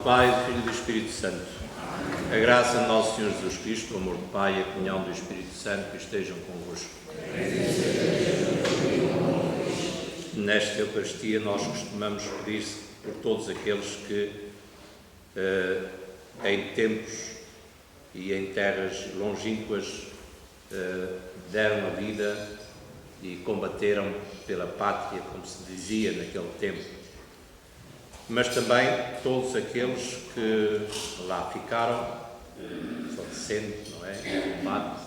Pai, do Filho e do Espírito Santo. A graça de nosso Senhor Jesus Cristo, o amor do Pai e a comunhão do Espírito Santo estejam convosco. Nesta Eucaristia nós costumamos pedir por todos aqueles que em tempos e em terras longínquas deram a vida e combateram pela pátria, como se dizia naquele tempo. Mas também todos aqueles que lá ficaram, falecendo, não é, em combate,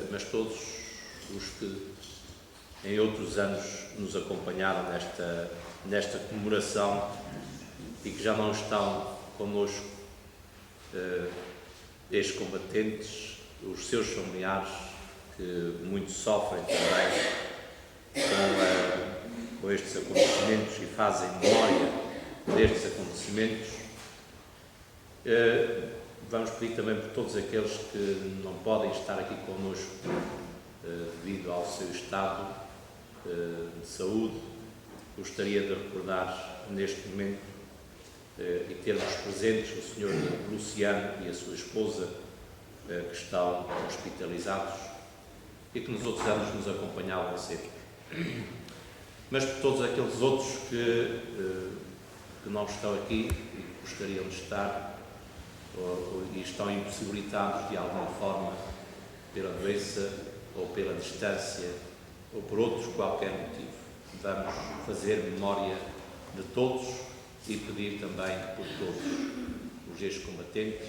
mas todos os que em outros anos nos acompanharam nesta comemoração e que já não estão connosco, ex-combatentes, os seus familiares, que muito sofrem também com estes acontecimentos e fazem memória destes acontecimentos. Vamos pedir também por todos aqueles que não podem estar aqui connosco devido ao seu estado de saúde. Gostaria de recordar neste momento e termos presentes o Sr. Luciano e a sua esposa que estão hospitalizados e que nos outros anos nos acompanhavam sempre. Mas por todos aqueles outros que não estão aqui e que gostariam de estar e estão impossibilitados de alguma forma pela doença ou pela distância ou por outros qualquer motivo. Vamos fazer memória de todos e pedir também por todos os ex-combatentes.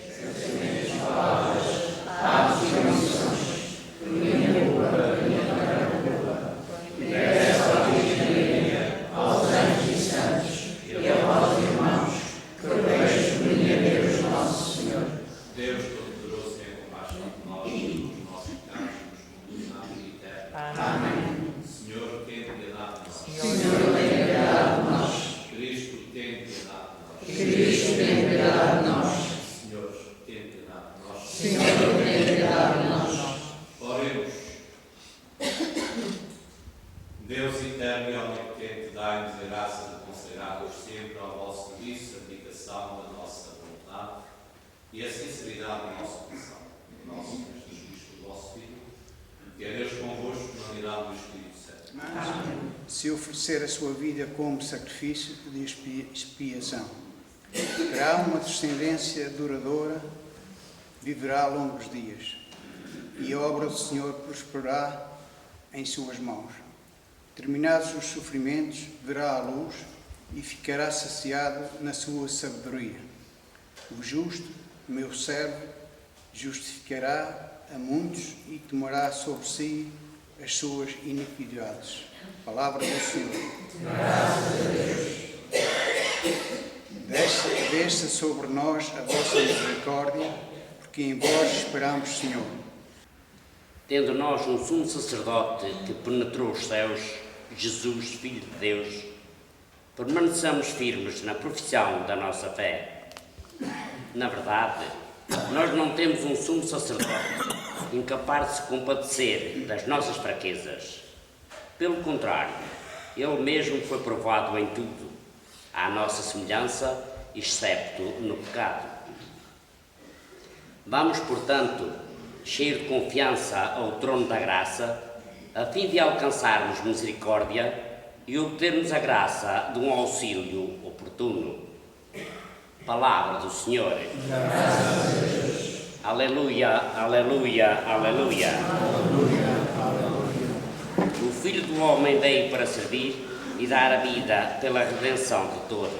Deus eterno e omnipotente, dai-nos a graça de consagrarmos sempre ao vosso serviço, a dedicação da nossa vontade e a sinceridade do nosso coração. O nosso Senhor Jesus Cristo, o vosso Filho, que é Deus convosco na unidade do Espírito Santo. Amém. Se oferecer a sua vida como sacrifício de expiação, terá uma descendência duradoura, viverá longos dias, e a obra do Senhor prosperará em suas mãos. Terminados os sofrimentos, verá a luz e ficará saciado na sua sabedoria. O justo, meu servo, justificará a muitos e tomará sobre si as suas iniquidades. Palavra do Senhor. Graças a Deus. Desça sobre nós a vossa misericórdia, porque em vós esperamos, Senhor. Tendo nós um sumo sacerdote que penetrou os céus, Jesus, Filho de Deus, permaneçamos firmes na profissão da nossa fé. Na verdade, nós não temos um sumo sacerdote incapaz de se compadecer das nossas fraquezas. Pelo contrário, ele mesmo foi provado em tudo, à nossa semelhança, excepto no pecado. Vamos, portanto, cheio de confiança ao trono da graça, a fim de alcançarmos misericórdia e obtermos a graça de um auxílio oportuno. Palavra do Senhor. Graças a Deus. Aleluia, aleluia, aleluia. Aleluia, aleluia. O Filho do Homem veio para servir e dar a vida pela redenção de todos.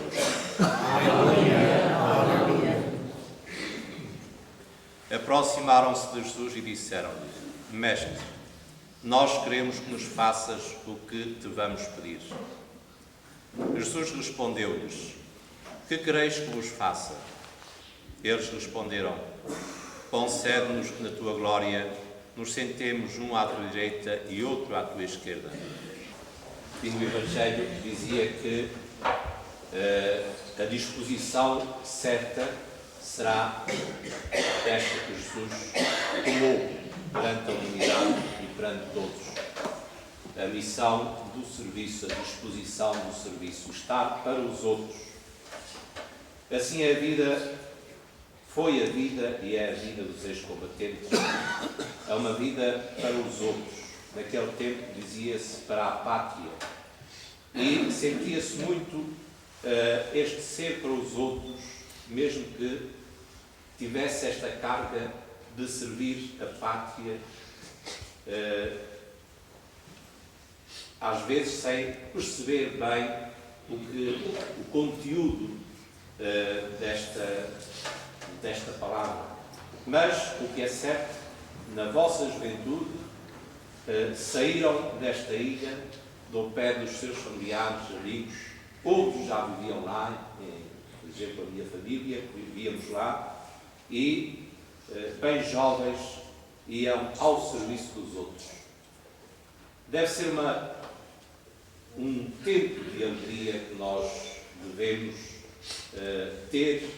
Aleluia, aleluia. Aproximaram-se de Jesus e disseram-lhe: Mestre, nós queremos que nos faças o que te vamos pedir. Jesus respondeu-lhes: Que quereis que vos faça? Eles responderam: Concede-nos que na tua glória nos sentemos um à tua direita e outro à tua esquerda. E no Evangelho dizia que a disposição certa será esta que Jesus tomou perante a humanidade e perante todos. A missão do serviço, a disposição do serviço, estar para os outros. Assim a vida foi a vida e é a vida dos ex-combatentes. É uma vida para os outros. Naquele tempo dizia-se para a pátria. E sentia-se muito este ser para os outros, mesmo que tivesse esta carga de servir a pátria, às vezes sem perceber bem o conteúdo desta palavra. Mas o que é certo, na vossa juventude, saíram desta ilha do pé dos seus familiares, amigos, outros já viviam lá, por exemplo, a minha família, que vivíamos lá, e bem jovens iam ao serviço dos outros. Deve ser um tempo de alegria que nós devemos ter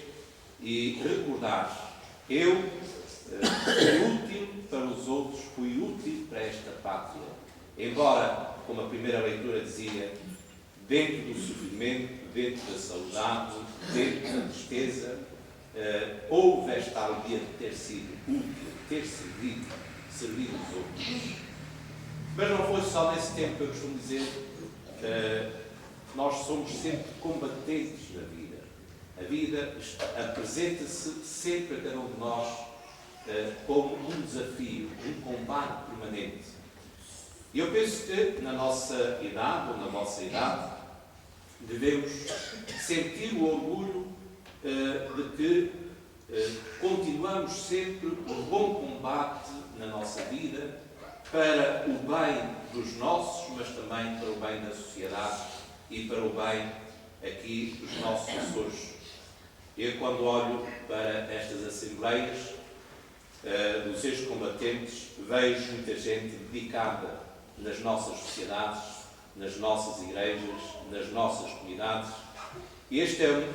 e recordar. Eu fui útil para os outros, fui útil para esta pátria. Embora, como a primeira leitura dizia, dentro do sofrimento, dentro da saudade, dentro da tristeza, houve esta alegria de ter sido útil, ter servido os outros. Mas não foi só nesse tempo que eu costumo dizer, nós somos sempre combatentes na vida. A vida apresenta-se sempre a cada um de nós como um desafio, um combate permanente. E eu penso que na nossa idade, ou na vossa idade, devemos sentir o orgulho de que continuamos sempre um bom combate na nossa vida para o bem dos nossos, mas também para o bem da sociedade e para o bem aqui dos nossos Açores. Eu, quando olho para estas assembleias dos ex-combatentes, vejo muita gente dedicada nas nossas sociedades, nas nossas igrejas, nas nossas comunidades. E este é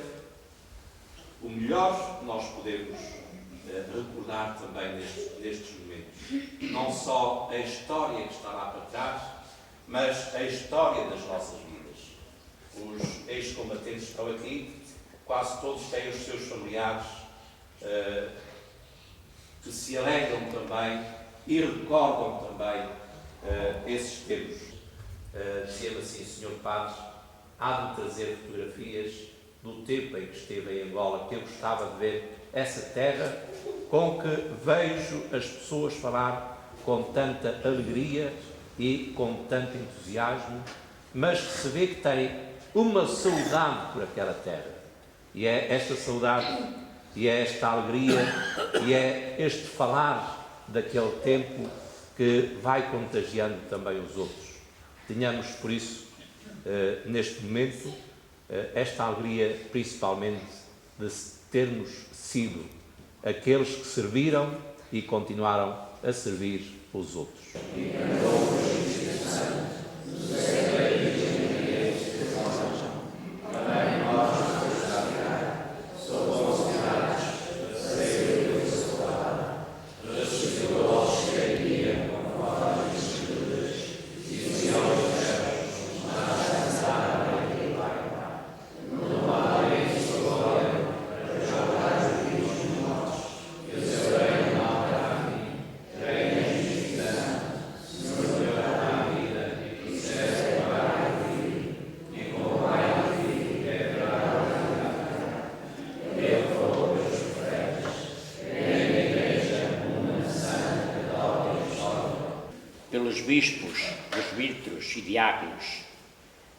o melhor que nós podemos recordar também nestes momentos. Não só a história que está lá para trás, mas a história das nossas vidas. Os ex-combatentes que estão aqui, quase todos têm os seus familiares que se alegram também e recordam também esses tempos. Dizia-me assim, Sr. Padre, há de trazer fotografias do tempo em que esteve em Angola, que eu gostava de ver essa terra com que vejo as pessoas falar com tanta alegria e com tanto entusiasmo, mas que se vê que tem uma saudade por aquela terra. E é esta saudade, e é esta alegria, e é este falar daquele tempo que vai contagiando também os outros. Tenhamos, por isso, neste momento, esta alegria, principalmente, de termos sido aqueles que serviram e continuaram a servir os outros. Pelos bispos, presbíteros e diáconos,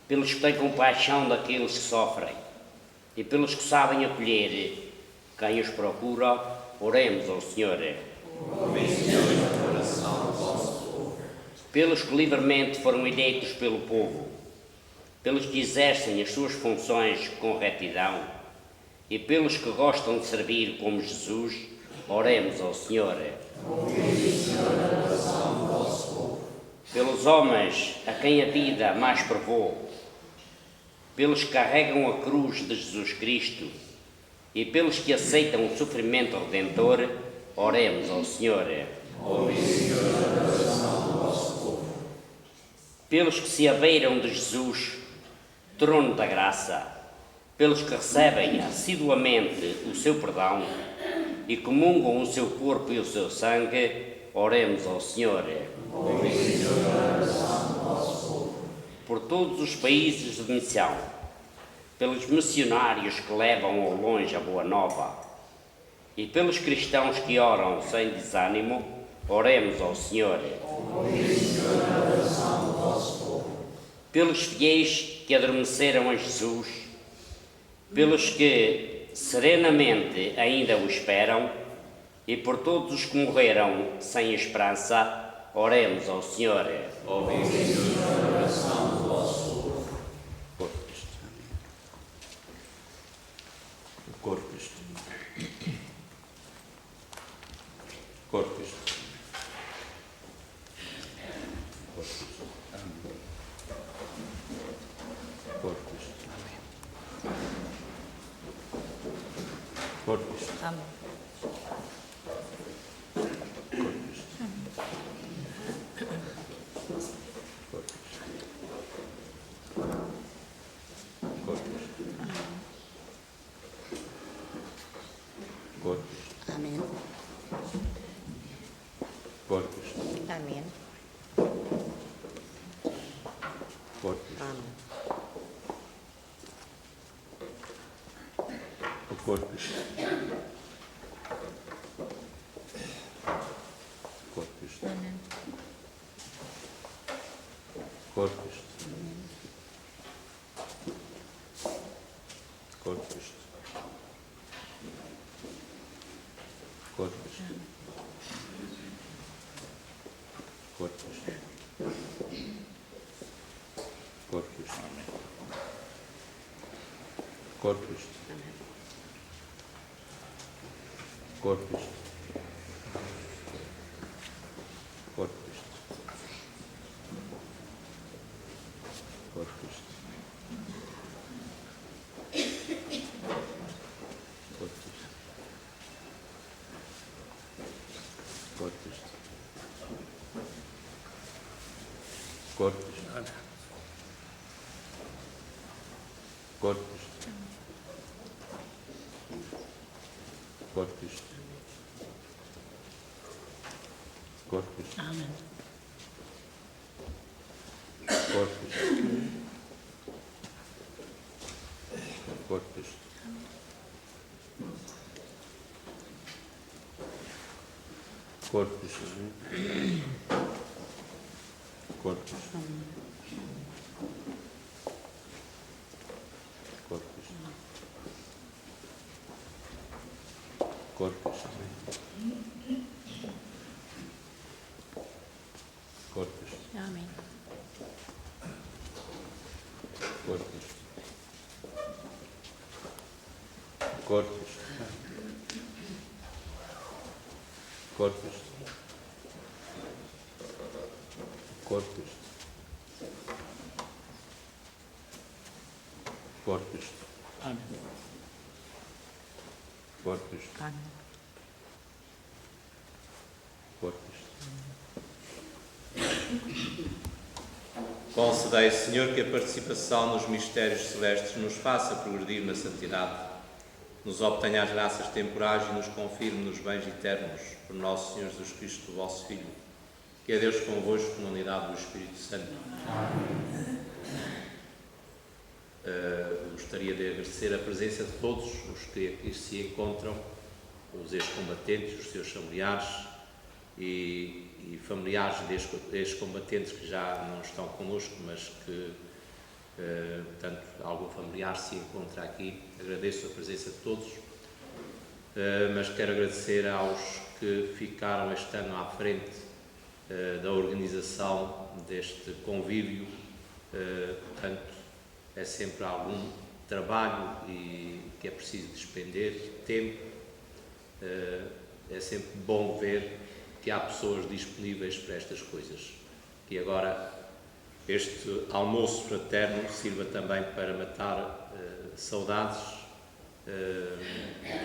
pelos que têm compaixão daqueles que sofrem e pelos que sabem acolher quem os procura, oremos ao Senhor. Pelos que livremente foram eleitos pelo povo, pelos que exercem as suas funções com retidão e pelos que gostam de servir como Jesus, oremos ao Senhor. Pelos homens a quem a vida mais provou, pelos que carregam a cruz de Jesus Cristo e pelos que aceitam o sofrimento redentor, oremos ao Senhor. Pelos que se abeiram de Jesus, trono da graça, pelos que recebem assiduamente o seu perdão e comungam o seu corpo e o seu sangue, oremos ao Senhor. Por todos os países de missão, pelos missionários que levam ao longe a boa nova e pelos cristãos que oram sem desânimo, oremos ao Senhor. Pelos fiéis que adormeceram em Jesus, pelos que serenamente ainda o esperam e por todos os que morreram sem esperança, oremos ao Senhor. Ouvi, Senhor, a oração do vosso povo. Corpo Cristo. Corpo Cristo. Corpo Cristo. Corpo Cristo. Amém. Amém. Corpus. Amém. Corpus. Amém. O corpus. Corpus. Amém. Corpus. Corpus. Corpus. Corpus. Corpus. Corpus. Corpus. Corpus. Corpus. Corpus. Corpus. Corpus. Corpus. Corpus. Amém. Corpus. Corpus. Corpus. Corpus. Corpus. Corpus. Corpus. Amém. Corpus. Corpus. Corpus. Corpus. Corpus. Amém. Corpus. Amém. Corpus. Concedei, Senhor, que a participação nos mistérios celestes nos faça progredir na santidade, nos obtenha as graças temporais e nos confirme nos bens eternos, por nosso Senhor Jesus Cristo, vosso Filho, que é Deus convosco na unidade do Espírito Santo. Gostaria de agradecer a presença de todos os que aqui se encontram, os ex-combatentes, os seus familiares e familiares de ex-combatentes que já não estão connosco, mas que, portanto, algum familiar se encontra aqui. Agradeço a presença de todos, mas quero agradecer aos que ficaram este ano à frente da organização deste convívio. Portanto, é sempre algum trabalho e que é preciso despender tempo. É sempre bom ver que há pessoas disponíveis para estas coisas. E agora este almoço fraterno sirva também para matar saudades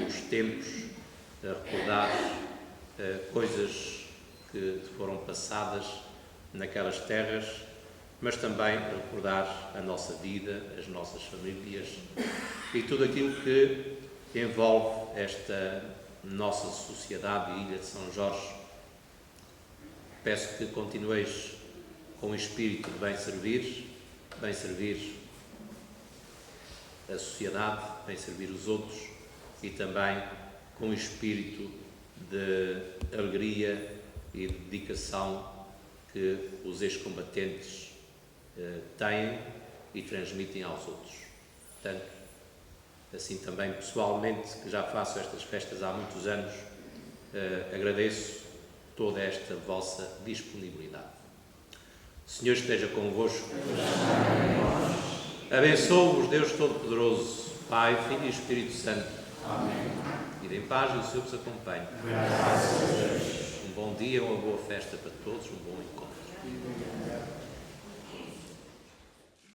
dos tempos, recordar coisas que foram passadas naquelas terras mas também recordar a nossa vida, as nossas famílias e tudo aquilo que envolve esta nossa sociedade e Ilha de São Jorge. Peço que continueis com o espírito de bem servir a sociedade, bem servir os outros e também com o espírito de alegria e de dedicação que os ex-combatentes têm e transmitem aos outros. Portanto, assim também pessoalmente, que já faço estas festas há muitos anos, agradeço toda esta vossa disponibilidade. O Senhor esteja convosco. Abençoe-vos Deus Todo-Poderoso, Pai, Filho e Espírito Santo. Amém. Ide em paz e o Senhor vos acompanhe. Graças a Deus. Um bom dia, uma boa festa para todos, um bom encontro.